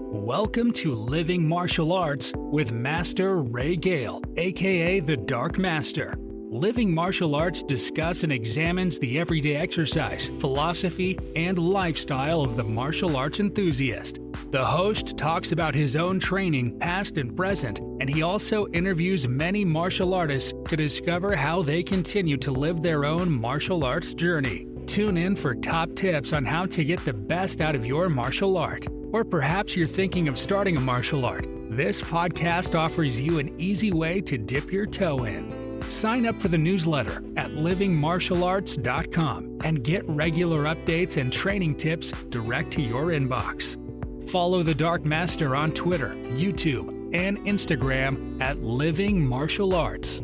Welcome to Living Martial Arts with Master Ray Gale, aka the Dark Master. Living Martial Arts discuss and examines the everyday exercise, philosophy, and lifestyle of the martial arts enthusiast. The host talks about his own training, past and present, and he also interviews many martial artists to discover how they continue to live their own martial arts journey. Tune in for top tips on how to get the best out of your martial art. Or perhaps you're thinking of starting a martial art. This podcast offers you an easy way to dip your toe in. Sign up for the newsletter at livingmartialarts.com and get regular updates and training tips direct to your inbox. Follow the Dark Master on Twitter, YouTube, and Instagram at Living Martial Arts.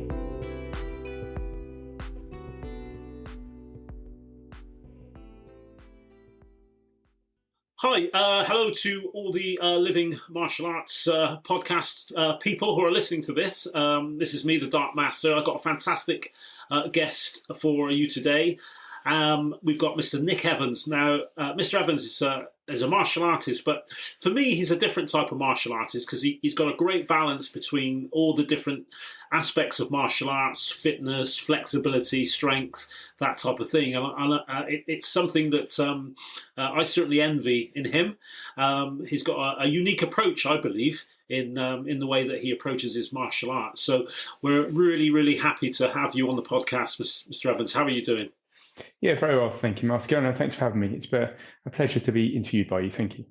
Hi, hello to all the Living Martial Arts podcast people who are listening to this. This is me, the Dark Master. I've got a fantastic guest for you today. We've got Mr. Nick Evans. Now, Mr. Evans is a martial artist, but for me, he's a different type of martial artist because he's got a great balance between all the different aspects of martial arts: fitness, flexibility, strength, that type of thing. And it's something that I certainly envy in him. He's got a unique approach, I believe, in the way that he approaches his martial arts. So we're really, really happy to have you on the podcast, Mr. Evans. How are you doing? Yeah, very well. Thank you, Mark. And thanks for having me. It's been a pleasure to be interviewed by you. Thank you.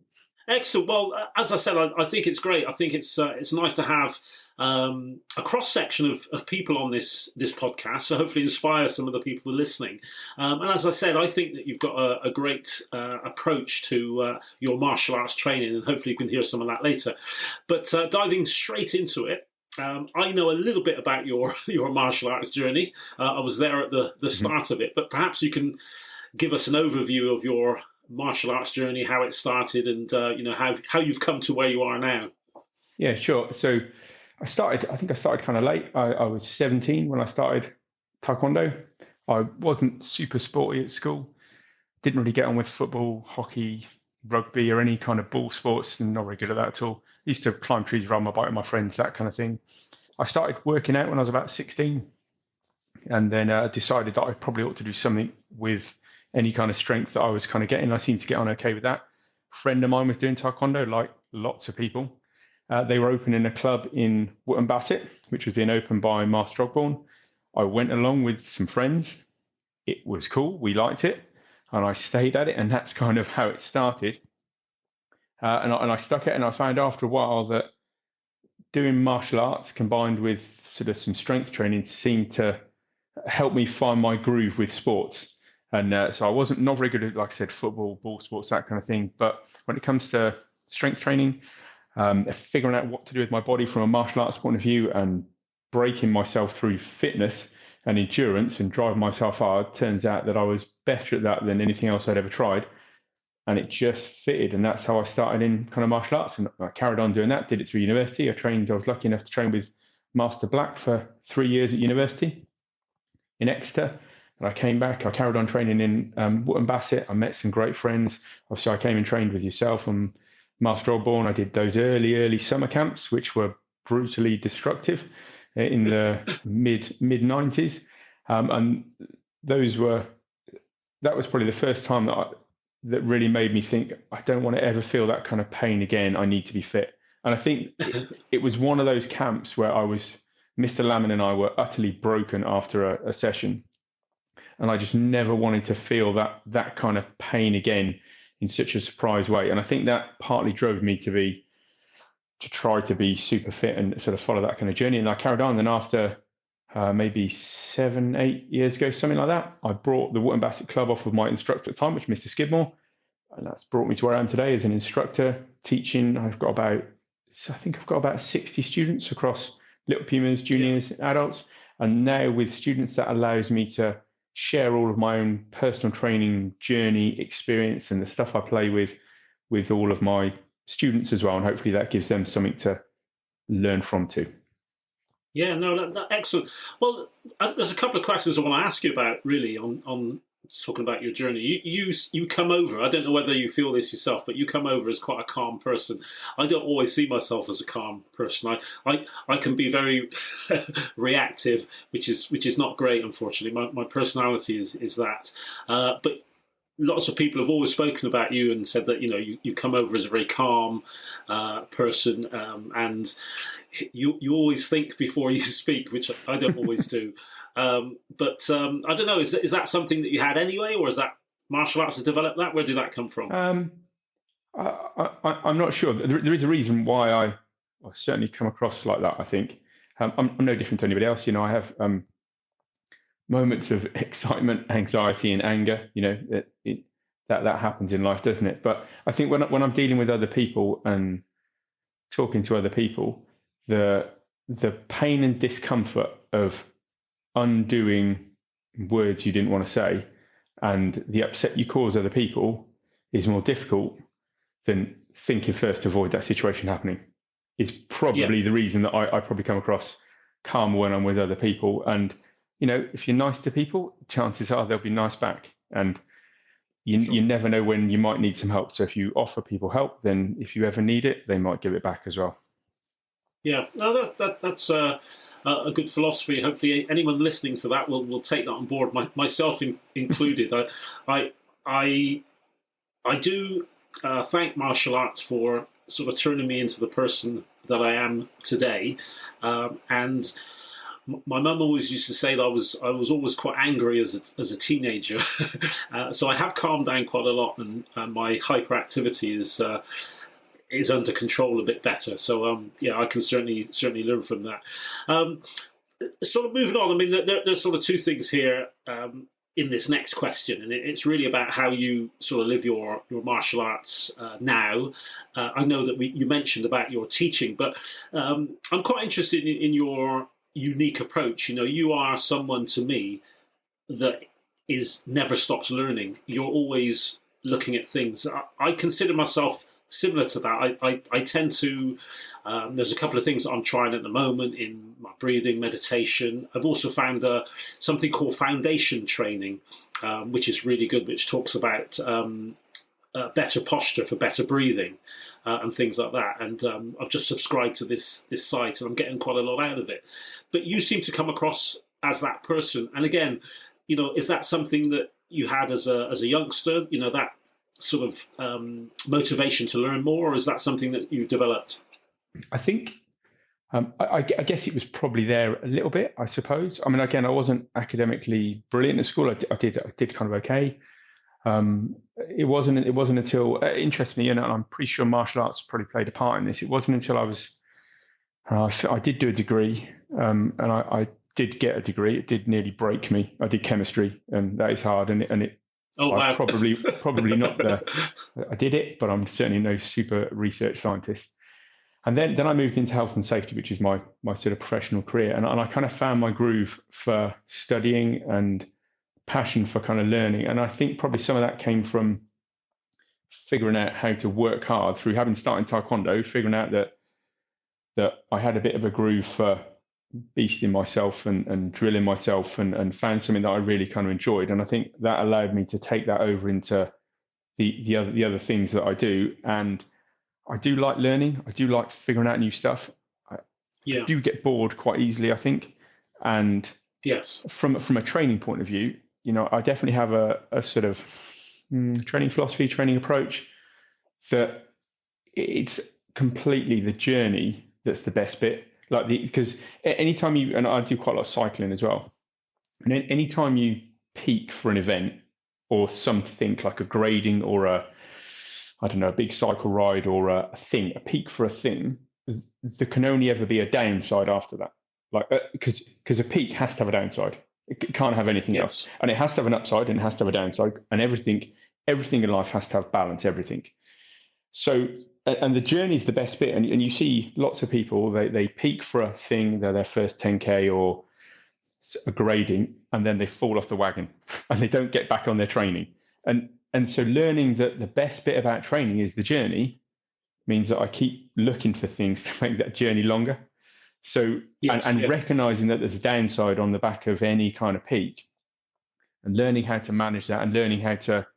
Excellent. Well, as I said, I think it's great. I think it's nice to have a cross-section of people on this podcast, so hopefully inspire some of the people who are listening. And as I said, I think that you've got a great approach to your martial arts training, and hopefully you can hear some of that later. But diving straight into it, I know a little bit about your martial arts journey. I was there at the start of it, but perhaps you can give us an overview of your martial arts journey, how it started, and how you've come to where you are now. Yeah, sure. So I think I started kind of late. I was 17 when I started Taekwondo. I wasn't super sporty at school. Didn't really get on with football, hockey, rugby, or any kind of ball sports, and not very good at that at all. I used to climb trees, ride my bike with my friends, that kind of thing. I started working out when I was about 16, and then decided that I probably ought to do something with any kind of strength that I was kind of getting. I seemed to get on okay with that. A friend of mine was doing Taekwondo, like lots of people. They were opening a club in Wootton Bassett, which was being opened by Master Ogborn. I went along with some friends. It was cool. We liked it. And I stayed at it, and that's kind of how it started. And I stuck it, and I found after a while that doing martial arts combined with sort of some strength training seemed to help me find my groove with sports. And so I wasn't not very good at, like I said, football, ball sports, that kind of thing. But when it comes to strength training, figuring out what to do with my body from a martial arts point of view and breaking myself through fitness and endurance and driving myself hard, turns out that I was better at that than anything else I'd ever tried. And it just fitted. And that's how I started in kind of martial arts. And I carried on doing that, did it through university. I was lucky enough to train with Master Black for 3 years at university in Exeter. And I came back, I carried on training in Wootton Bassett. I met some great friends. Obviously, I came and trained with yourself and Master Ogborn. I did those early summer camps, which were brutally destructive in the mid 90s. And that was probably the first time that really made me think, I don't want to ever feel that kind of pain again. I need to be fit. And I think it was one of those camps where Mr. Lamon and I were utterly broken after a session. And I just never wanted to feel that kind of pain again in such a surprise way. And I think that partly drove me to try to be super fit and sort of follow that kind of journey. And I carried on. And after maybe 7-8 years ago, something like that, I brought the Wootton Bassett Club off of my instructor at the time, which was Mr. Skidmore. And that's brought me to where I am today as an instructor teaching. I've got about 60 students across Little Pumas, juniors, adults. And now with students, that allows me to share all of my own personal training journey experience and the stuff I play with all of my students as well. And hopefully that gives them something to learn from too. Yeah, no, that's excellent. Well, there's a couple of questions I want to ask you about really on talking about your journey. You come over. I don't know whether you feel this yourself, but you come over as quite a calm person. I don't always see myself as a calm person. I can be very reactive, which is not great, unfortunately. My personality is that. But lots of people have always spoken about you and said that you come over as a very calm person, and you always think before you speak, which I don't always do. But I don't know. Is that something that you had anyway, or is that martial arts has developed that? Where did that come from? I'm not sure. There is a reason why I certainly come across like that. I think I'm no different to anybody else. I have moments of excitement, anxiety, and anger. That happens in life, doesn't it? But I think when I'm dealing with other people and talking to other people, the pain and discomfort of undoing words you didn't want to say and the upset you cause other people is more difficult than thinking first to avoid that situation happening. Is probably the reason that I probably come across calmer when I'm with other people. And if you're nice to people, chances are they'll be nice back. And you never know when you might need some help. So if you offer people help, then if you ever need it, they might give it back as well. Yeah, no, that's a good philosophy. Hopefully, anyone listening to that will take that on board, myself included. I do thank martial arts for sort of turning me into the person that I am today, and my mum always used to say that I was always quite angry as a teenager. So I have calmed down quite a lot, and my hyperactivity is under control a bit better. So I can certainly learn from that. Sort of moving on. I mean, there's sort of two things here in this next question, and it's really about how you sort of live your martial arts now. I know that you mentioned about your teaching, but I'm quite interested in your unique approach. You are someone to me that is never stops learning. You're always looking at things. I consider myself similar to that. I tend to, there's a couple of things that I'm trying at the moment in my breathing, meditation. I've also found something called foundation training, which is really good, which talks about better posture for better breathing and things like that. And I've just subscribed to this site, and I'm getting quite a lot out of it. But you seem to come across as that person. And again, is that something that you had as a youngster? That sort of motivation to learn more, or is that something that you've developed? I think I guess it was probably there a little bit, I suppose. I mean, again, I wasn't academically brilliant at school. I did kind of okay. It wasn't until, interestingly, and I'm pretty sure martial arts probably played a part in this. It wasn't until I did do a degree, and I did get a degree. It did nearly break me. I did chemistry, and that is hard, and it. Oh, wow. Probably not I did it, but I'm certainly no super research scientist. And then I moved into health and safety, which is my sort of professional career. And I kind of found my groove for studying and passion for kind of learning. And I think probably some of that came from figuring out how to work hard through having started Taekwondo, figuring out that I had a bit of a groove for beasting myself and drilling myself and found something that I really kind of enjoyed. And I think that allowed me to take that over into the other things that I do. And I do like learning. I do like figuring out new stuff. I do get bored quite easily, I think. And yes, from a training point of view, I definitely have a sort of training philosophy, training approach that it's completely the journey that's the best bit. Because anytime and I do quite a lot of cycling as well, and anytime you peak for an event or something like a grading or a big cycle ride or a peak for a thing, there can only ever be a downside after that. Because a peak has to have a downside. It can't have anything else. And it has to have an upside and it has to have a downside. And everything in life has to have balance, everything. So, and the journey is the best bit. And you see lots of people, they peak for a thing, they're their first 10K or a grading, and then they fall off the wagon and they don't get back on their training. And so learning that the best bit about training is the journey means that I keep looking for things to make that journey longer. So, recognizing that there's a downside on the back of any kind of peak and learning how to manage that, and learning how to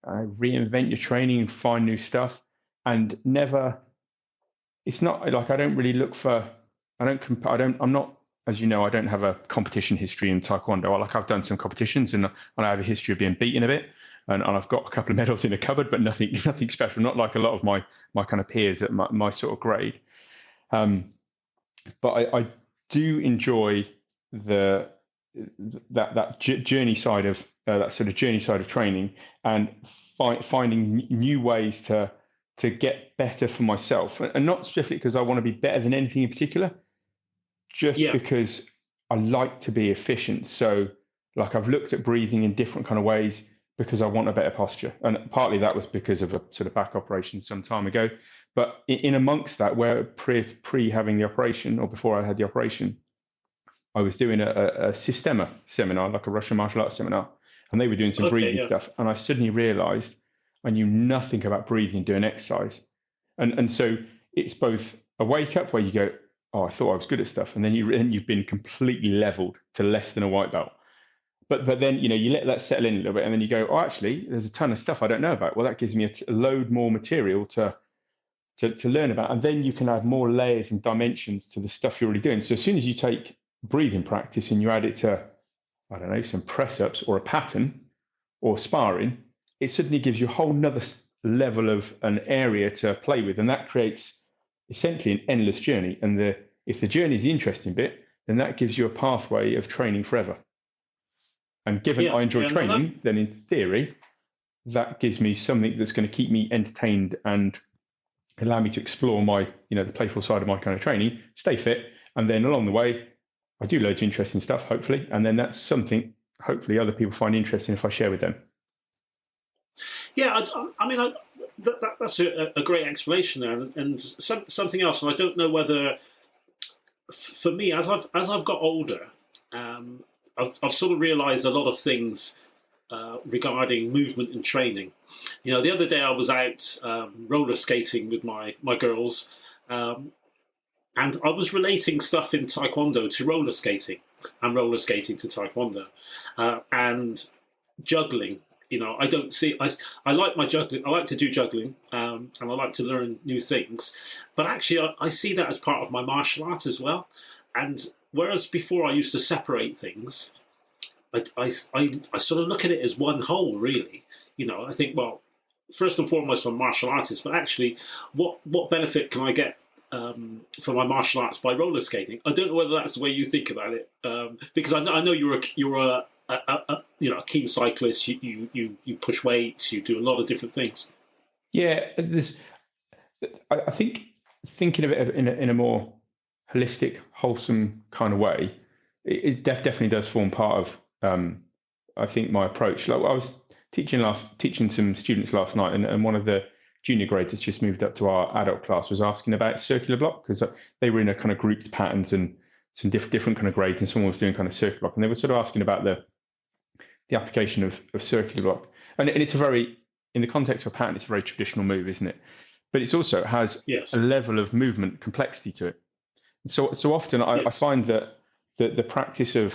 reinvent your training and find new stuff, and never. It's not like I don't really look for. I'm not, as you know, I don't have a competition history in Taekwondo. Like I've done some competitions, and I have a history of being beaten a bit, and I've got a couple of medals in the cupboard, but nothing special. Not like a lot of my kind of peers at my sort of grade. But I do enjoy that journey side of that sort of journey side of training, and finding new ways to get better for myself, and not specifically because I want to be better than anything in particular, just because I like to be efficient. So like I've looked at breathing in different kind of ways because I want a better posture, and partly that was because of a sort of back operation some time ago. But in amongst that, where pre having the operation, or before I had the operation, I was doing a Systema seminar, like a Russian martial arts seminar, and they were doing some breathing stuff. And I suddenly realized I knew nothing about breathing doing exercise. And so it's both a wake up where you go, oh, I thought I was good at stuff. And then you've been completely leveled to less than a white belt. But then, you let that settle in a little bit, and then you go, oh, actually, there's a ton of stuff I don't know about. Well, that gives me a load more material to learn about. And then you can add more layers and dimensions to the stuff you're already doing. So as soon as you take breathing practice and you add it to, I don't know, some press ups or a pattern or sparring, it suddenly gives you a whole nother level of an area to play with. And that creates essentially an endless journey. And if the journey is the interesting bit, then that gives you a pathway of training forever. And given I enjoy training, then in theory, that gives me something that's going to keep me entertained and allow me to explore my, the playful side of my kind of training, stay fit. And then along the way, I do loads of interesting stuff, hopefully. And then that's something hopefully other people find interesting if I share with them. Yeah, that's a great explanation there, and something else. And I don't know whether, for me, as I've got older, I've sort of realised a lot of things regarding movement and training. The other day I was out roller skating with my girls, and I was relating stuff in Taekwondo to roller skating, and roller skating to Taekwondo, and juggling. I don't see. I like my juggling. I like to do juggling, and I like to learn new things. But actually, I see that as part of my martial art as well. And whereas before I used to separate things, I sort of look at it as one whole. Really, I think, well, first and foremost, I'm a martial artist, but actually, what benefit can I get from my martial arts by roller skating? I don't know whether that's the way you think about it, because I know you're a keen cyclist. You push weights. You do a lot of different things. Yeah, I think thinking of it in a more holistic, wholesome kind of way, it definitely does form part of I think my approach. Like I was teaching some students last night, and one of the junior grades that's just moved up to our adult class was asking about circular block, because they were in a kind of grouped patterns and some different kind of grades, and someone was doing kind of circular block, and they were sort of asking about the application of circular block. And it's in the context of a pattern, it's a very traditional move, isn't it? But it also has a level of movement complexity to it. So often I find that the practice of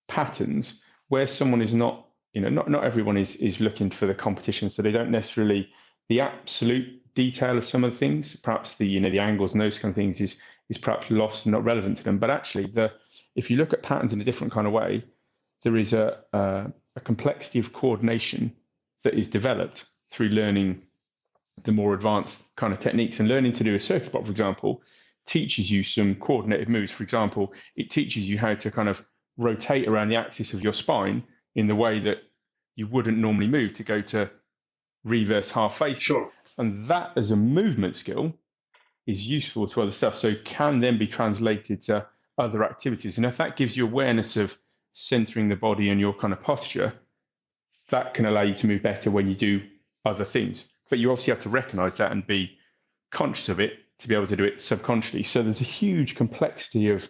patterns, where someone is not, not everyone is looking for the competition, so they don't necessarily, the absolute detail of some of the things, perhaps the angles and those kind of things is perhaps lost and not relevant to them. But actually, if you look at patterns in a different kind of way, there is a complexity of coordination that is developed through learning the more advanced kind of techniques. And learning to do a circular block, for example, teaches you some coordinated moves. For example, it teaches you how to kind of rotate around the axis of your spine in the way that you wouldn't normally move, to go to reverse half face. Sure. And that as a movement skill is useful to other stuff, so it can then be translated to other activities. And if that gives you awareness of centering the body and your kind of posture, that can allow you to move better when you do other things. But you obviously have to recognize that and be conscious of it to be able to do it subconsciously. So there's a huge complexity of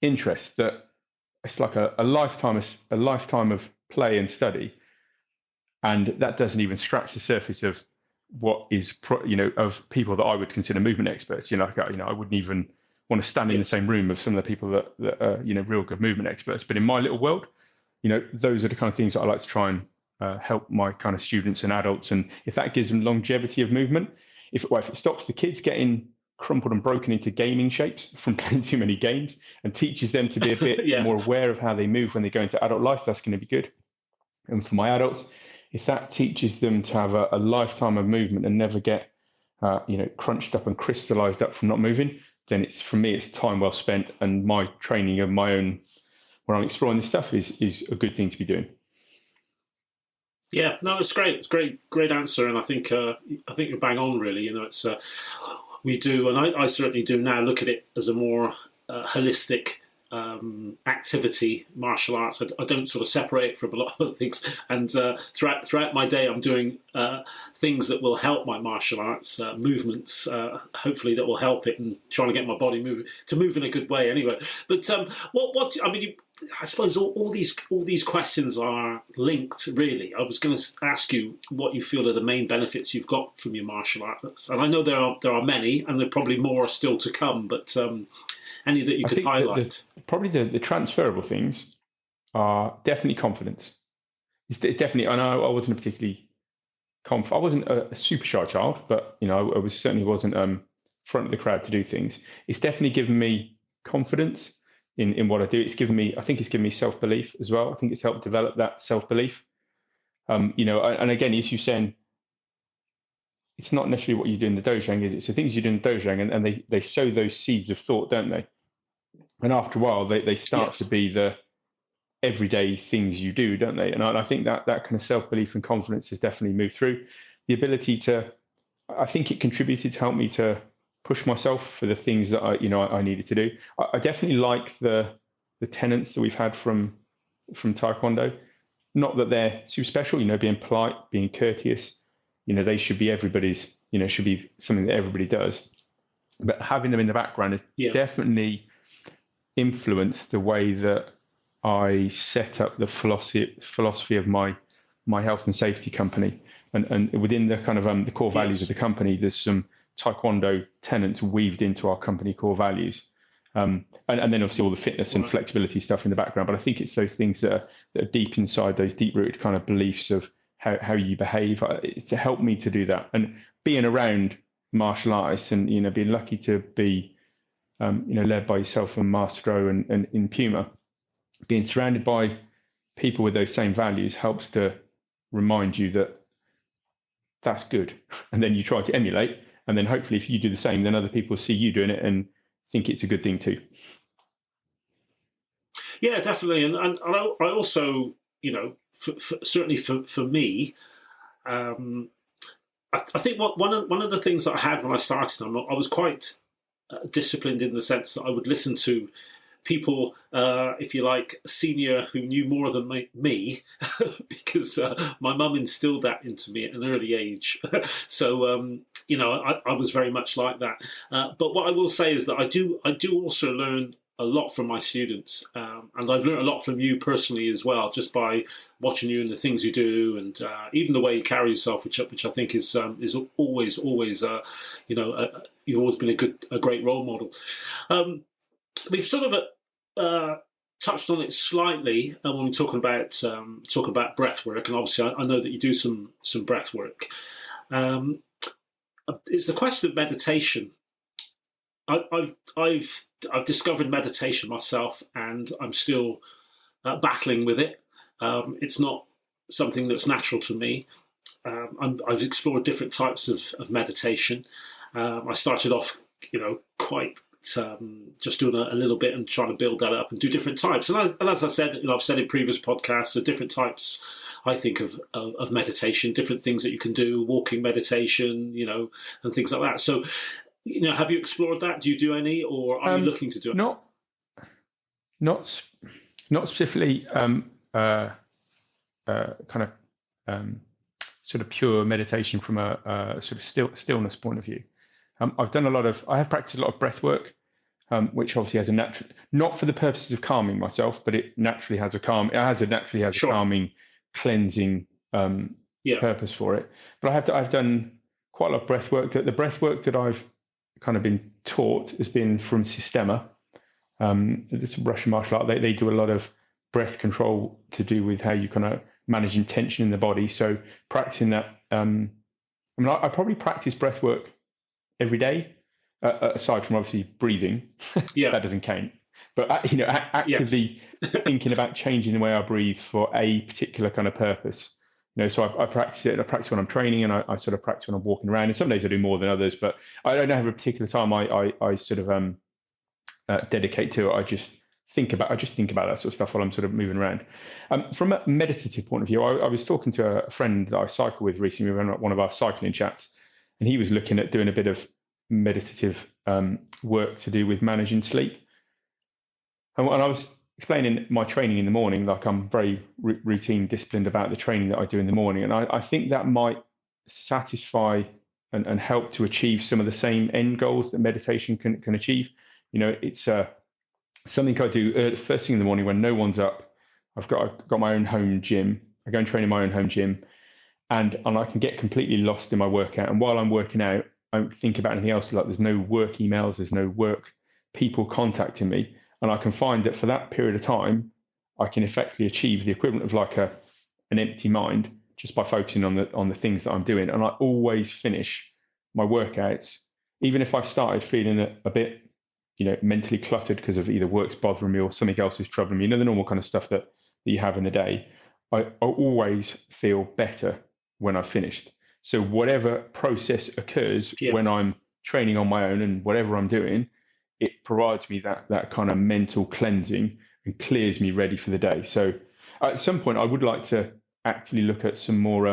interest that it's like a lifetime of play and study, and that doesn't even scratch the surface of what is of people that I would consider movement experts. I wouldn't even want to stand in the same room of some of the people that are real good movement experts. But in my little world, those are the kind of things that I like to try and help my kind of students and adults. And if that gives them longevity of movement, if it stops the kids getting crumpled and broken into gaming shapes from playing too many games and teaches them to be a bit more aware of how they move when they go into adult life, that's going to be good. And for my adults, if that teaches them to have a lifetime of movement and never get crunched up and crystallized up from not moving, then for me it's time well spent, and my training of my own when I'm exploring this stuff is a good thing to be doing. Yeah, no, it's great. It's great answer, and I think you're bang on. Really, it's we do, and I certainly do now look at it as a more holistic activity, martial arts. I don't sort of separate it from a lot of other things, and throughout my day, I'm doing things that will help my martial arts movements. Hopefully, that will help it, and trying to get my body to move in a good way. Anyway, but I suppose all these questions are linked, really. I was going to ask you what you feel are the main benefits you've got from your martial arts, and I know there are many, and there are probably more still to come. But any that you could highlight? Probably the transferable things are definitely confidence. It's definitely. I know I wasn't a particularly I wasn't a super shy child, but I certainly wasn't front of the crowd to do things. It's definitely given me confidence in what I do. I think it's given me self-belief as well. I think it's helped develop that self-belief. And again, as you're saying, it's not necessarily what you do in the dojang, it's the things you do in the dojang, and they sow those seeds of thought, don't they? And after a while, they start to be the everyday things you do, don't they? And I think that kind of self-belief and confidence has definitely moved through. The ability I think it contributed to help me to push myself for the things that I needed to do. I definitely like the tenets that we've had from Taekwondo. Not that they're super special, being polite, being courteous. They should be everybody's. Should be something that everybody does. But having them in the background has definitely influenced the way that I set up the philosophy of my health and safety company. And within the kind of the core values of the company, there's some Taekwondo tenets weaved into our company core values, and then obviously all the fitness and flexibility stuff in the background. But I think it's those things that are deep inside, those deep-rooted kind of beliefs of how you behave. It's to help me to do that, and being around martial artists and being lucky to be led by yourself and Master and in Puma, being surrounded by people with those same values helps to remind you that that's good, and then you try to emulate. And then hopefully if you do the same, then other people see you doing it and think it's a good thing too. Yeah, definitely. And I also, certainly for me, I think one of the things that I had when I started, I was quite disciplined in the sense that I would listen to people, if you like, senior who knew more than me because my mum instilled that into me at an early age. So, I was very much like that. But what I will say is that I do also learn a lot from my students, and I've learned a lot from you personally as well, just by watching you and the things you do, and even the way you carry yourself, which I think is always you've always been a great role model. We've sort of touched on it slightly when we're talking about breath work, and obviously I know that you do some breath work. It's the question of meditation. I've discovered meditation myself, and I'm still battling with it. It's not something that's natural to me. I've explored different types of meditation. I started off, quite just doing a little bit and trying to build that up and do different types. And as I said, I've said in previous podcasts, there are different types, I think, of meditation, different things that you can do, walking meditation, and things like that. So, have you explored that? Do you do any, or are you looking to do it? Not specifically kind of sort of pure meditation from a sort of stillness point of view. I have practiced a lot of breath work, which obviously has a natural, not for the purposes of calming myself, but it naturally has a calming, cleansing purpose for it. But I've done quite a lot of breath work. The breath work that I've kind of been taught has been from Systema. This Russian martial art. They do a lot of breath control to do with how you kind of managing tension in the body. So practicing that. I probably practice breath work every day, aside from obviously breathing. Yeah. That doesn't count. But actively thinking about changing the way I breathe for a particular kind of purpose. So I practice it. I practice when I'm training, and I sort of practice when I'm walking around. And some days I do more than others, but I don't have a particular time I sort of dedicate to it. I just think about that sort of stuff while I'm sort of moving around. From a meditative point of view, I was talking to a friend that I cycle with recently. We were on one of our cycling chats, and he was looking at doing a bit of meditative work to do with managing sleep. And I was explaining my training in the morning, like I'm very routine, disciplined about the training that I do in the morning. And I think that might satisfy and help to achieve some of the same end goals that meditation can achieve. It's something I do first thing in the morning when no one's up. I've got my own home gym. I go and train in my own home gym, and I can get completely lost in my workout. And while I'm working out, I don't think about anything else. Like there's no work emails, there's no work people contacting me. And I can find that for that period of time, I can effectively achieve the equivalent of like an empty mind just by focusing on the things that I'm doing. And I always finish my workouts, even if I've started feeling a bit, mentally cluttered because of either work's bothering me or something else is troubling me. The normal kind of stuff that you have in the day. I always feel better when I've finished. So whatever process occurs when I'm training on my own and whatever I'm doing, it provides me that kind of mental cleansing and clears me ready for the day. So at some point, I would like to actually look at some more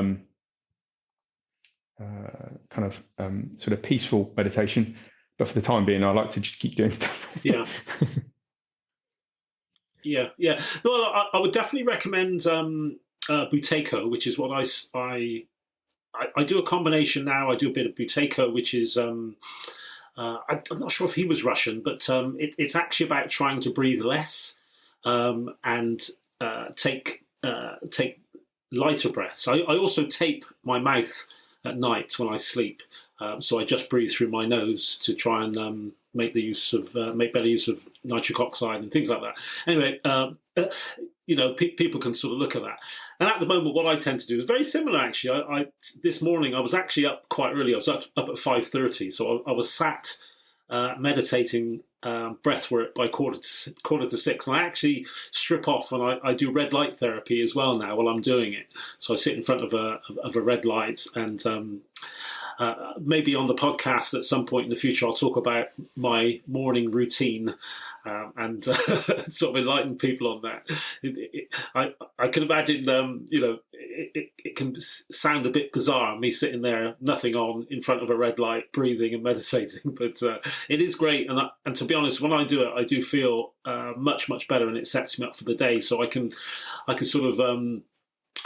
sort of peaceful meditation. But for the time being, I like to just keep doing stuff. Yeah. Well, I would definitely recommend Buteyko, which is what I do a combination now. I do a bit of Buteyko, which is I'm not sure if he was Russian, but it's actually about trying to breathe less and take lighter breaths. I also tape my mouth at night when I sleep, so I just breathe through my nose to try and make better use of nitric oxide and things like that. Anyway. People can sort of look at that. And at the moment, what I tend to do is very similar, actually. I this morning, I was actually up quite early. I was up at 5:30, so I was sat meditating breath work by quarter to 6. And I actually strip off and I do red light therapy as well now while I'm doing it. So I sit in front of a red light and maybe on the podcast at some point in the future, I'll talk about my morning routine and sort of enlighten people on that. I can imagine, it can sound a bit bizarre, me sitting there, nothing on, in front of a red light, breathing and meditating, but it is great. And to be honest, when I do it, I do feel much, much better, and it sets me up for the day. So I can sort of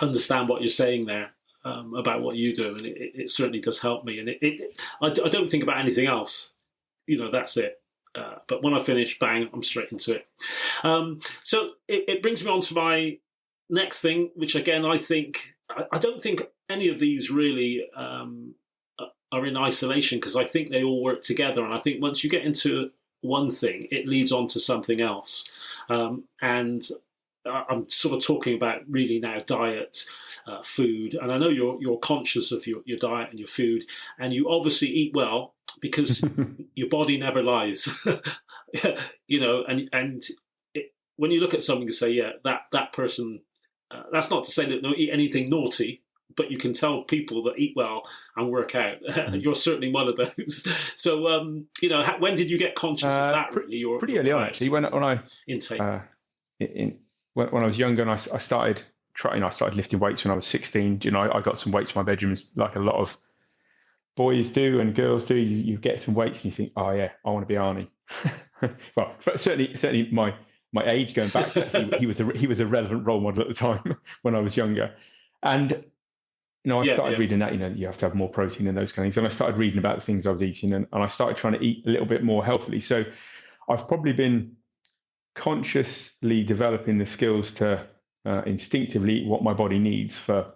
understand what you're saying there. About what you do, and it certainly does help me. And I don't think about anything else. That's it. But when I finish, bang, I'm straight into it. So it brings me on to my next thing, which again I don't think any of these really are in isolation, because I think they all work together. And I think once you get into one thing, it leads on to something else. And I'm sort of talking about really now diet, food, and I know you're conscious of your diet and your food, and you obviously eat well because your body never lies, And when you look at someone, you say, yeah, that person. That's not to say that they don't eat anything naughty, but you can tell people that eat well and work out. You're certainly one of those. So, when did you get conscious of that? Really, pretty early on, actually. When I intake. When I was younger and I started trying, I started lifting weights when I was 16. I got some weights in my bedroom, like a lot of boys do and girls do. You get some weights and you think, oh yeah, I want to be Arnie. Well, certainly my age going back, he was a relevant role model at the time when I was younger. And I started reading that, you have to have more protein and those kind of things. And I started reading about the things I was eating, and I started trying to eat a little bit more healthily. So I've probably been consciously developing the skills to instinctively eat what my body needs for,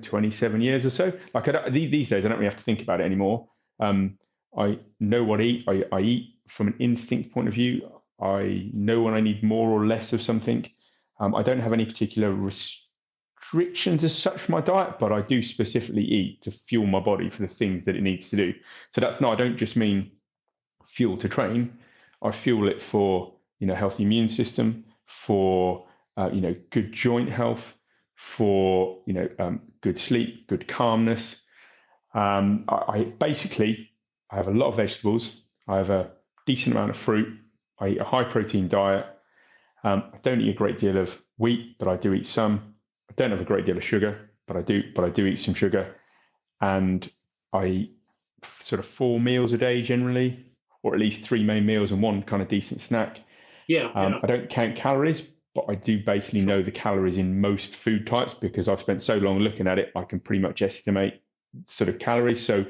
27 years or so. Like these days, I don't really have to think about it anymore. I know what I eat. I eat from an instinct point of view. I know when I need more or less of something. I don't have any particular restrictions as such for my diet, but I do specifically eat to fuel my body for the things that it needs to do. So that's not, I don't just mean fuel to train. I fuel it for, healthy immune system, for, good joint health, for, good sleep, good calmness. I basically, I have a lot of vegetables. I have a decent amount of fruit. I eat a high protein diet. I don't eat a great deal of wheat, but I do eat some. I don't have a great deal of sugar, but I do eat some sugar. And I eat sort of 4 meals a day generally, or at least 3 main meals and one kind of decent snack. I don't count calories, but I do basically know the calories in most food types because I've spent so long looking at it. I can pretty much estimate sort of calories. So,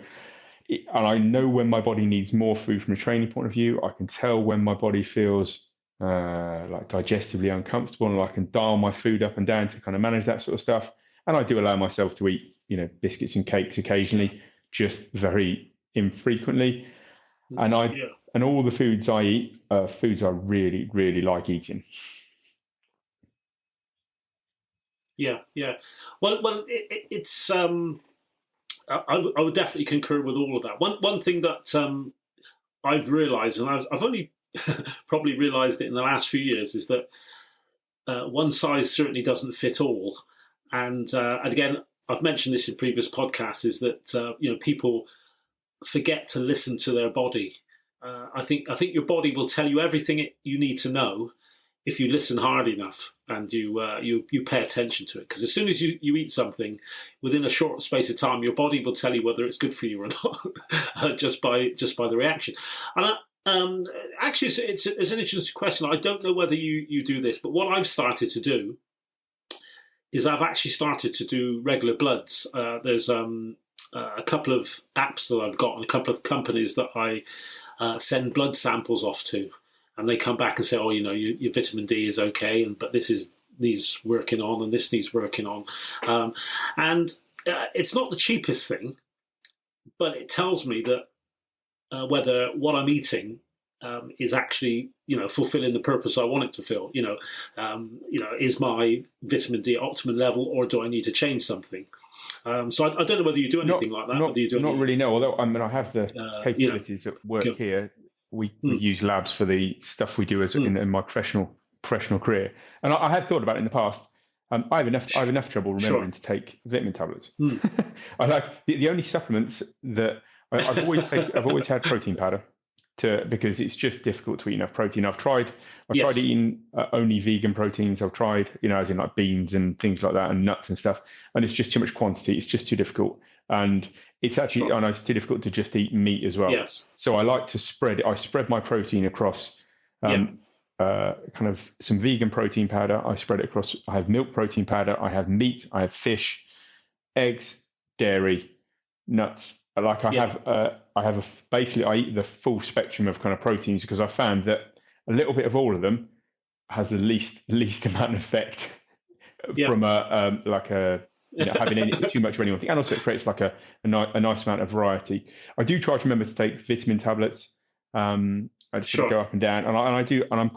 and I know when my body needs more food from a training point of view. I can tell when my body feels like digestively uncomfortable, and I can dial my food up and down to kind of manage that sort of stuff. And I do allow myself to eat, biscuits and cakes occasionally, just very infrequently. And and all the foods I eat are foods I really, really like eating. Yeah. Well, it's. I would definitely concur with all of that. One thing that I've realised, and I've only probably realised it in the last few years, is that one size certainly doesn't fit all. And again, I've mentioned this in previous podcasts, is that people forget to listen to their body. I think your body will tell you everything you need to know if you listen hard enough and you pay attention to it. Because as soon as you eat something, within a short space of time, your body will tell you whether it's good for you or not, just by the reaction. And actually, it's an interesting question. I don't know whether you do this, but what I've started to do is I've actually started to do regular bloods. There's a couple of apps that I've got and a couple of companies that I send blood samples off to. And they come back and say, your vitamin D is okay, but this needs working on, and this needs working on. And it's not the cheapest thing, but it tells me that whether what I'm eating is actually, fulfilling the purpose I want it to fill. Is my vitamin D optimum level, or do I need to change something? So I don't know whether you do anything like that. Not really, no. Although I have the capabilities at work here. We use labs for the stuff we do as in my professional career, and I have thought about it in the past. I have enough trouble remembering to take vitamin tablets. I like the only supplements that I've always had protein powder because it's just difficult to eat enough protein. I've tried eating only vegan proteins. I've tried, as in like beans and things like that and nuts and stuff, and it's just too much quantity. It's just too difficult. And it's actually, I know it's too difficult to just eat meat as well. Yes. So I like to spread my protein across kind of some vegan protein powder. I spread it across, I have milk protein powder, I have meat, I have fish, eggs, dairy, nuts. Basically I eat the full spectrum of kind of proteins because I found that a little bit of all of them has the least amount of effect from having too much of any one thing, and also it creates like a nice amount of variety. I do try to remember to take vitamin tablets. I just sort of go up and down, and I do, and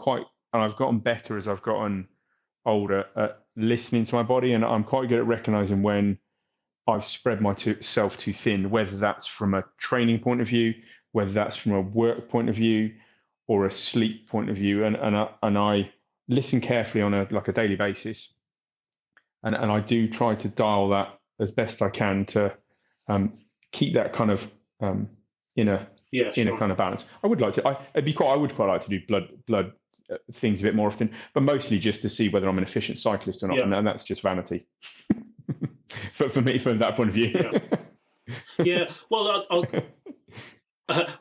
I've gotten better as I've gotten older at listening to my body, and I'm quite good at recognizing when I've spread myself too thin, whether that's from a training point of view, whether that's from a work point of view, or a sleep point of view, and I listen carefully on a daily basis. And I do try to dial that as best I can to keep that kind of inner kind of balance. I would quite like to do blood things a bit more often, but mostly just to see whether I'm an efficient cyclist or not, and that's just vanity for me from that point of view. Yeah. Well,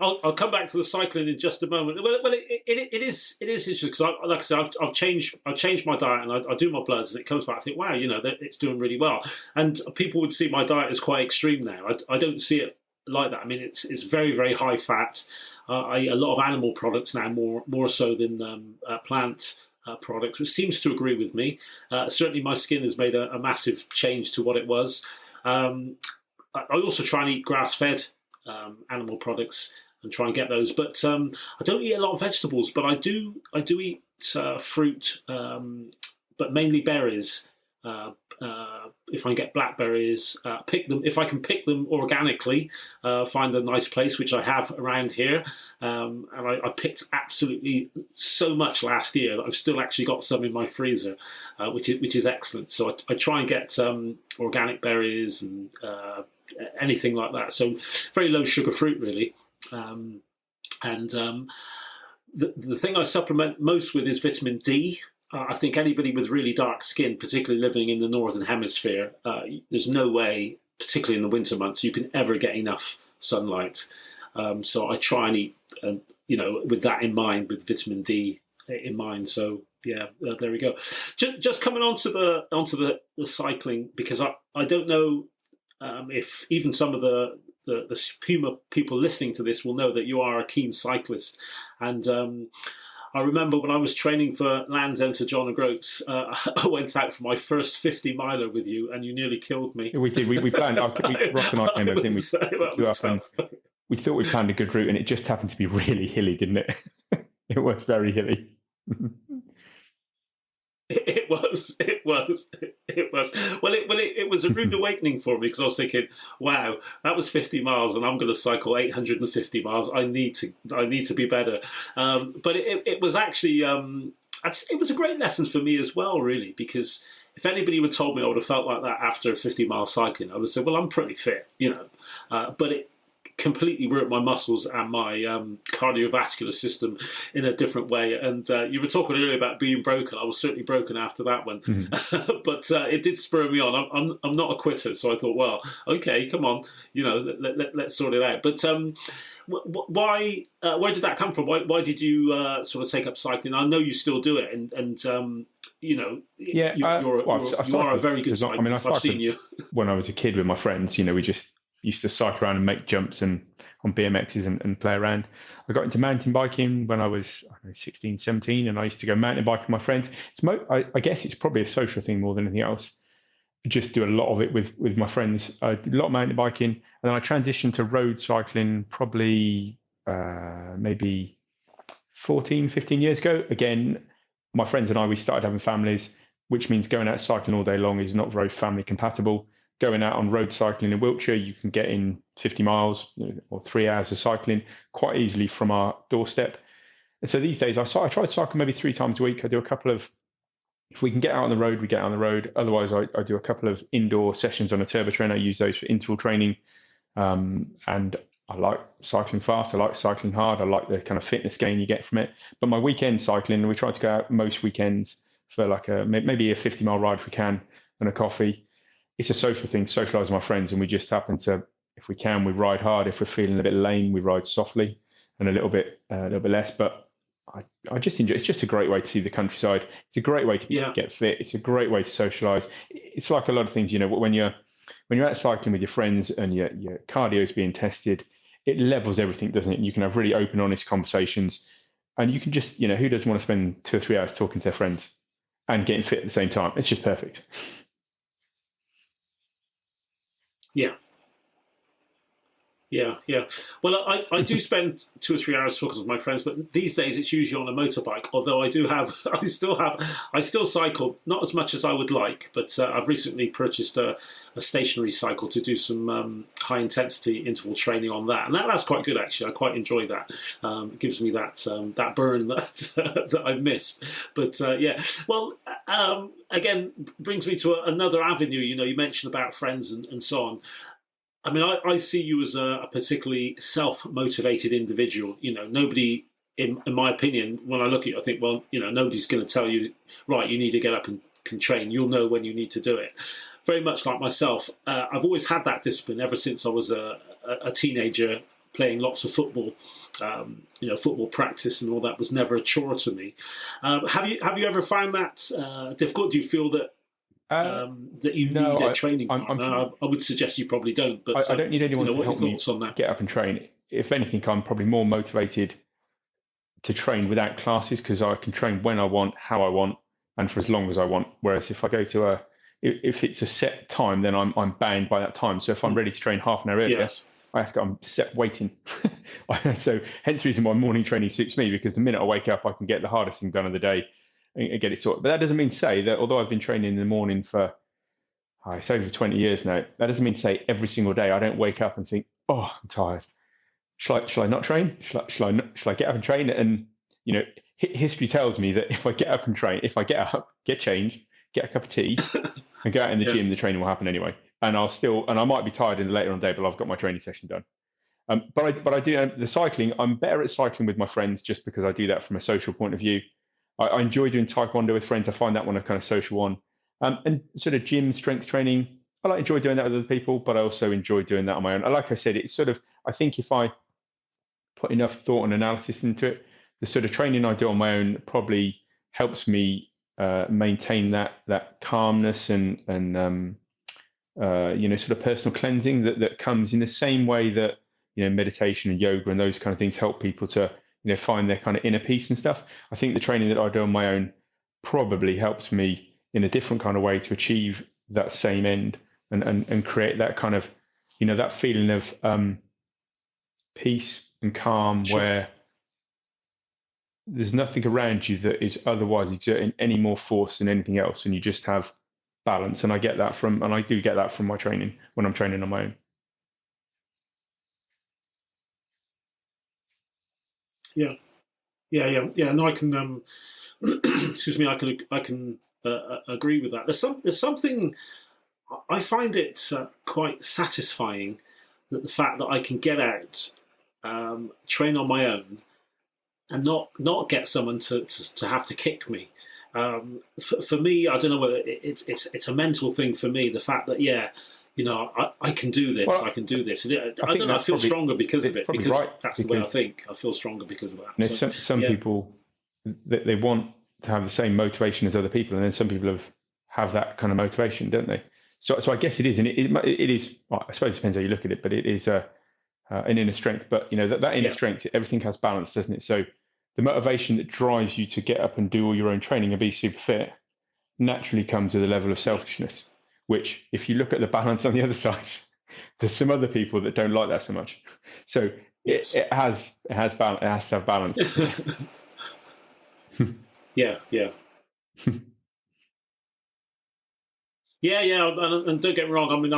I'll come back to the cycling in just a moment. Well, it is interesting because, like I said, I've changed my diet and I do my bloods and it comes back. I think, wow, it's doing really well. And people would see my diet as quite extreme now. I don't see it like that. I mean, it's very, very high fat. I eat a lot of animal products now, more so than plant products, which seems to agree with me. Certainly, my skin has made a massive change to what it was. I also try and eat grass-fed animal products and try and get those, but I don't eat a lot of vegetables. But I do eat fruit but mainly berries. If I can get blackberries, pick them. If I can pick them organically, find a nice place, which I have around here. And I picked absolutely so much last year that I've still actually got some in my freezer, which is excellent. So I try and get organic berries and anything like that. So very low sugar fruit, really. The thing I supplement most with is vitamin D. I think anybody with really dark skin, particularly living in the Northern Hemisphere, there's no way, particularly in the winter months, you can ever get enough sunlight. So I try and eat, with that in mind, with vitamin D in mind. So yeah, there we go. Just coming onto the cycling, because I don't know if even some of the Puma people listening to this will know that you are a keen cyclist, and I remember when I was training for Land's End to John O'Groats, I went out for my first 50 miler with you, and you nearly killed me. We did. We planned. Ross and I came over, didn't we? We thought we planned a good route, and it just happened to be really hilly, didn't it? It was very hilly. It was. Well, it was a rude awakening for me, because I was thinking, wow, that was 50 miles, and I'm going to cycle 850 miles. I need to be better. But it was actually, it was a great lesson for me as well, really, because if anybody would have told me I would have felt like that after 50-mile cycling, I would have said, well, I'm pretty fit, But it completely worked my muscles and my cardiovascular system in a different way. And you were talking earlier about being broken. I was certainly broken after that one, but it did spur me on. I'm not a quitter, so I thought, well, okay, come on, let's sort it out. But why? Where did that come from? Why did you sort of take up cycling? I know you still do it, and you are a very good cyclist. I've seen you when I was a kid with my friends. We just used to cycle around and make jumps and on BMXs and play around. I got into mountain biking when I was 16, 17, and I used to go mountain biking with my friends. I guess it's probably a social thing more than anything else. I just do a lot of it with my friends. I did a lot of mountain biking, and then I transitioned to road cycling probably maybe 14, 15 years ago. Again, my friends and I, we started having families, which means going out cycling all day long is not very family compatible. Going out on road cycling in Wiltshire, you can get in 50 miles or 3 hours of cycling quite easily from our doorstep. And so these days, I try to cycle maybe 3 times a week. I do a couple of, if we can get out on the road, we get out on the road. Otherwise, I do a couple of indoor sessions on a turbo train. I use those for interval training. And I like cycling fast. I like cycling hard. I like the kind of fitness gain you get from it. But my weekend cycling, we try to go out most weekends for like maybe a 50-mile ride if we can, and a coffee. It's a social thing, socialise with my friends, and we just happen to, if we can, we ride hard. If we're feeling a bit lame, we ride softly and a little bit less. But I just enjoy. It's just a great way to see the countryside. It's a great way to get fit. It's a great way to socialise. It's like a lot of things, when you're out cycling with your friends and your cardio is being tested, it levels everything, doesn't it? And you can have really open, honest conversations, and you can just, who doesn't want to spend 2 or 3 hours talking to their friends and getting fit at the same time? It's just perfect. Yeah. Well, I do spend 2 or 3 hours talking with my friends, but these days it's usually on a motorbike. Although I still cycle, not as much as I would like, but I've recently purchased a stationary cycle to do some high intensity interval training on that, and that's quite good actually. I quite enjoy that. It gives me that burn that I missed. But well, again, brings me to another avenue. You mentioned about friends and so on. I mean, I see you as a particularly self-motivated individual. Nobody, in my opinion, when I look at you, I think, well, nobody's going to tell you, right, you need to get up and can train. You'll know when you need to do it. Very much like myself, I've always had that discipline ever since I was a teenager, playing lots of football. Football practice and all that was never a chore to me. Have you ever found that difficult? Do you feel that that you need a training partner? I would suggest you probably don't. But I don't need anyone to help me on that? Get up and train. If anything, I'm probably more motivated to train without classes, because I can train when I want, how I want, and for as long as I want. Whereas if I go to if it's a set time, then I'm bound by that time. So if I'm ready to train half an hour earlier, I'm set waiting. So hence the reason why morning training suits me, because the minute I wake up, I can get the hardest thing done of the day. and get it sorted. But that doesn't mean to say that although I've been training in the morning for it's over 20 years now, that doesn't mean to say every single day I don't wake up and think, oh, I'm tired. Shall I not train? Shall I get up and train? And history tells me that if I get up and train, if I get up, get changed, get a cup of tea, and go out in the gym, the training will happen anyway. And I might be tired later on the day, but I've got my training session done. But I do the cycling. I'm better at cycling with my friends just because I do that from a social point of view. I enjoy doing taekwondo with friends. I find that one a kind of social one. And sort of gym strength training, I enjoy doing that with other people, but I also enjoy doing that on my own. And like I said, it's sort of, I think if I put enough thought and analysis into it, the sort of training I do on my own probably helps me maintain that calmness and sort of personal cleansing that comes in the same way that meditation and yoga and those kind of things help people to find their kind of inner peace and stuff. I think the training that I do on my own probably helps me in a different kind of way to achieve that same end and create that kind of that feeling of peace and calm, where there's nothing around you that is otherwise exerting any more force than anything else, and you just have balance. And I do get that from my training when I'm training on my own. Yeah. No, I can. Excuse me. I can agree with that. There's something. I find it quite satisfying that the fact that I can get out, train on my own, and not get someone to have to kick me. For me, I don't know whether it's a mental thing for me. The fact that I can do this. Well, I can do this. I don't know. I feel stronger because of it. Because that's the way I think. I feel stronger because of that. Some people they want to have the same motivation as other people, and then some people have that kind of motivation, don't they? So I guess it is, and it is. Well, I suppose it depends how you look at it, but it is an inner strength. But that inner strength, everything has balance, doesn't it? So the motivation that drives you to get up and do all your own training and be super fit naturally comes with a level of selfishness, which, if you look at the balance on the other side, there's some other people that don't like that so much. So it has balance. It has to have balance. Yeah. And don't get me wrong. I mean,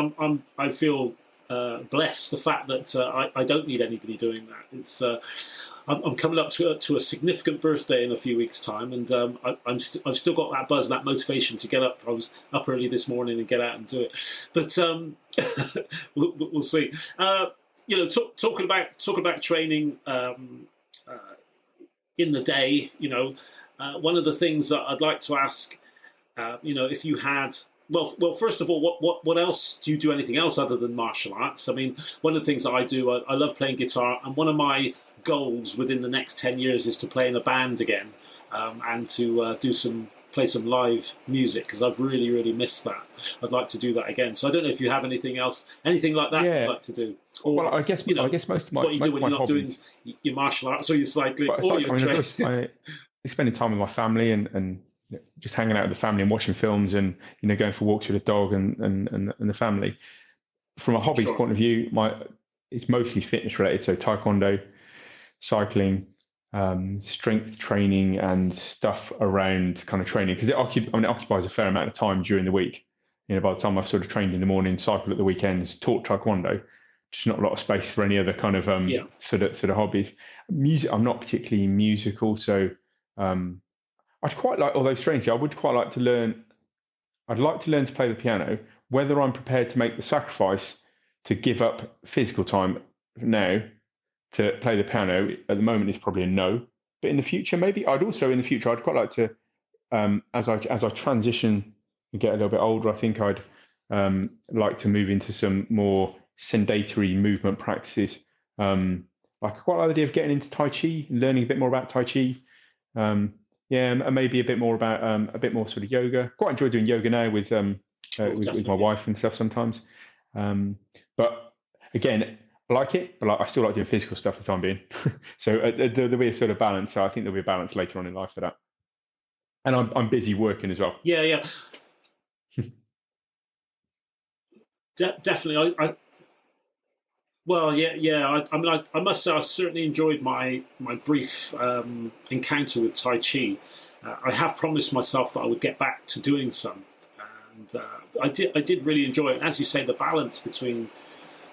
I feel blessed the fact that I don't need anybody doing that. It's I'm coming up to a significant birthday in a few weeks' time, and I've still got that buzz, that motivation to get up. I was up early this morning and get out and do it, but we'll see. Talking about training in the day. One of the things that I'd like to ask, if you had. Well, first of all, what else do you do? Anything else other than martial arts? I mean, one of the things that I do, I love playing guitar, and one of my goals within the next 10 years is to play in a band again, and to play some live music, because I've really, really missed that. I'd like to do that again. So I don't know if you have anything like that you'd like to do. Or, well, I guess most of my what you do when you're not hobbies, doing your martial arts or your cycling or your training. Spending time with my family and just hanging out with the family and watching films and going for walks with the dog and the family. From a hobbies point of view, it's mostly fitness related, so taekwondo, cycling, strength training, and stuff around kind of training, because it occupies a fair amount of time during the week. By the time I've sort of trained in the morning, cycled at the weekends, taught taekwondo, just not a lot of space for any other kind of sort of hobbies. Music, I'm not particularly musical, so I'd quite like, although strangely, I would quite like to learn. I'd like to learn to play the piano. Whether I'm prepared to make the sacrifice to give up physical time now to play the piano at the moment is probably a no. But in the future, maybe. I'd quite like to, as I transition and get a little bit older, I think I'd like to move into some more sedentary movement practices. I quite like the idea of getting into Tai Chi, learning a bit more about Tai Chi. And maybe a bit more about a bit more sort of yoga. Quite enjoy doing yoga now with my wife and stuff sometimes. But again, I like it, but I still like doing physical stuff for the time being. So there'll be a sort of balance. So I think there'll be a balance later on in life for that. And I'm busy working as well. Yeah. Definitely. I must say I certainly enjoyed my brief encounter with Tai Chi, I have promised myself that I would get back to doing some, and I did really enjoy it. And as you say, the balance between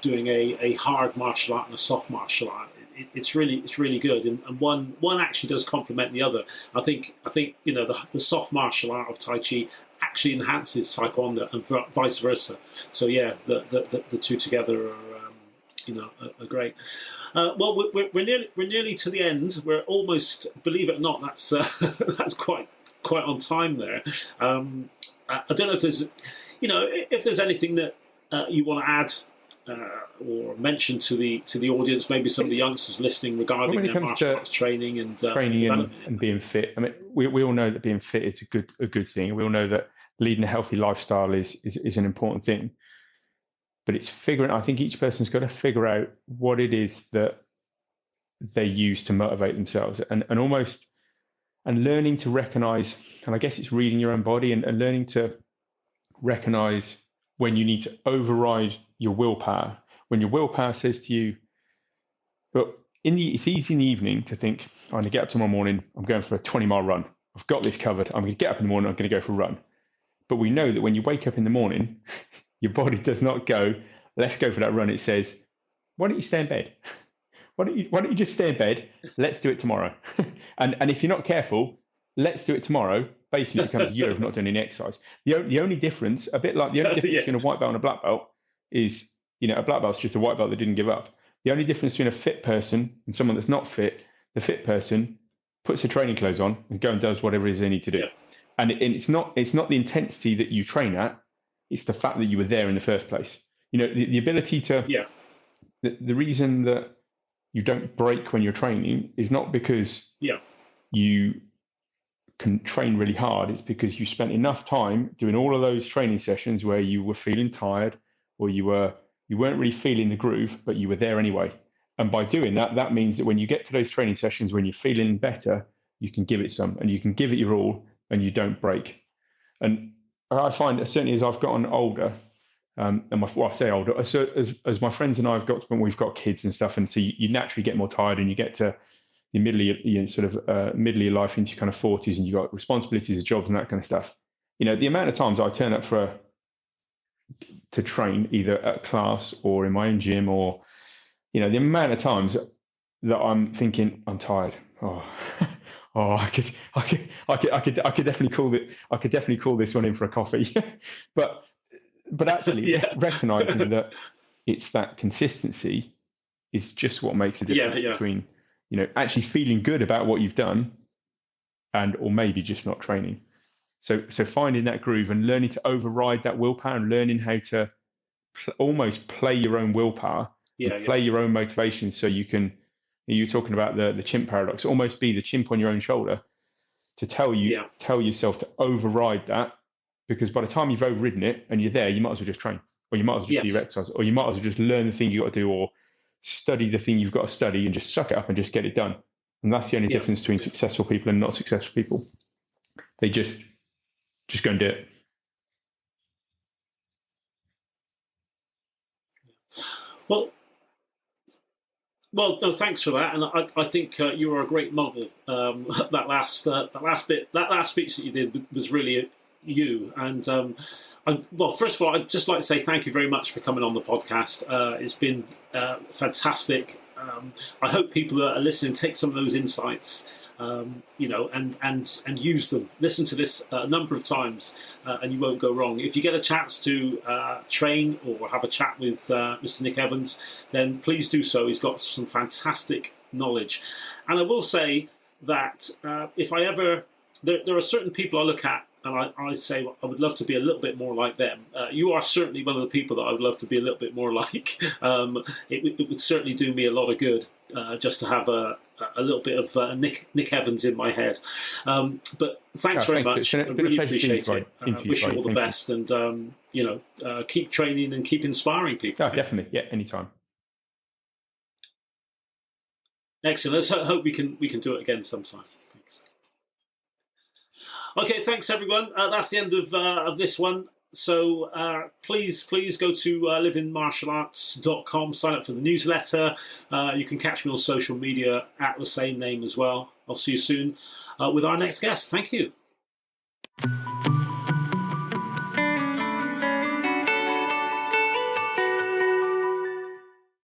doing a hard martial art and a soft martial art, it's really good, and one actually does complement the other. I think the soft martial art of Tai Chi actually enhances Taekwondo and vice versa. So yeah, the two together are great. Well, we're nearly to the end. We're almost, believe it or not, that's that's quite on time there. I don't know if there's anything that you want to add or mention to the audience, maybe some of the youngsters listening regarding their martial arts training and being fit. I mean, we all know that being fit is a good thing. We all know that leading a healthy lifestyle is an important thing. But it's figuring. I think each person's got to figure out what it is that they use to motivate themselves, and learning to recognize. And I guess it's reading your own body and learning to recognize when you need to override your willpower. When your willpower says to you, but it's easy in the evening to think, I'm going to get up tomorrow morning, I'm going for a 20-mile run. I've got this covered. I'm going to get up in the morning, I'm going to go for a run. But we know that when you wake up in the morning, your body does not go, let's go for that run. It says, why don't you stay in bed? Why don't you just stay in bed? Let's do it tomorrow. and if you're not careful, let's do it tomorrow basically becomes a year of not doing any exercise. The only difference, a bit like the only difference between a white belt and a black belt is, a black belt's just a white belt that didn't give up. The only difference between a fit person and someone that's not fit, the fit person puts their training clothes on and go and does whatever it is they need to do. Yeah. And it's not the intensity that you train at, it's the fact that you were there in the first place. The ability to, the reason that you don't break when you're training is not because you can train really hard. It's because you spent enough time doing all of those training sessions where you were feeling tired or you weren't really feeling the groove, but you were there anyway. And by doing that, that means that when you get to those training sessions, when you're feeling better, you can give it some and you can give it your all and you don't break. And I find that certainly as I've gotten older, and I say older, as my friends and I have got to, when we've got kids and stuff, and so you naturally get more tired and you get to the middle of your life into your kind of 40s and you've got responsibilities of jobs and that kind of stuff. The amount of times I turn up to train either at class or in my own gym or, the amount of times that I'm thinking I'm tired. I could definitely call this one in for a coffee. but actually recognizing that it's that consistency is just what makes a difference between, actually feeling good about what you've done or maybe just not training. So finding that groove and learning to override that willpower and learning how to almost play your own willpower, play your own motivation. So you can, you're talking about the chimp paradox, almost be the chimp on your own shoulder to tell yourself to override that, because by the time you've overridden it and you're there, you might as well just train, or you might as well just do your exercise, or you might as well just learn the thing you got to do, or study the thing you've got to study and just suck it up and just get it done. And that's the only difference between successful people and not successful people. They just go and do it. Well, no, thanks for that, and I think you were a great model. That last speech that you did was really you. And first of all, I'd just like to say thank you very much for coming on the podcast. It's been fantastic. I hope people that are listening take some of those insights, and use them. Listen to this a number of times, and you won't go wrong. If you get a chance to train or have a chat with Mr. Nick Evans, then please do so. He's got some fantastic knowledge. And I will say that if I ever... There are certain people I look at and I say, well, I would love to be a little bit more like them. You are certainly one of the people that I would love to be a little bit more like. It would certainly do me a lot of good just to have a little bit of Nick Evans in my head. But thanks very much. I really appreciate it. Wish you all the best, and keep training and keep inspiring people. Oh, definitely, yeah, anytime. Excellent. Let's hope we can do it again sometime. Thanks. Okay, thanks everyone. That's the end of this one. So please go to livingmartialarts.com, sign up for the newsletter. You can catch me on social media at the same name as well. I'll see you soon with our next guest. Thank you.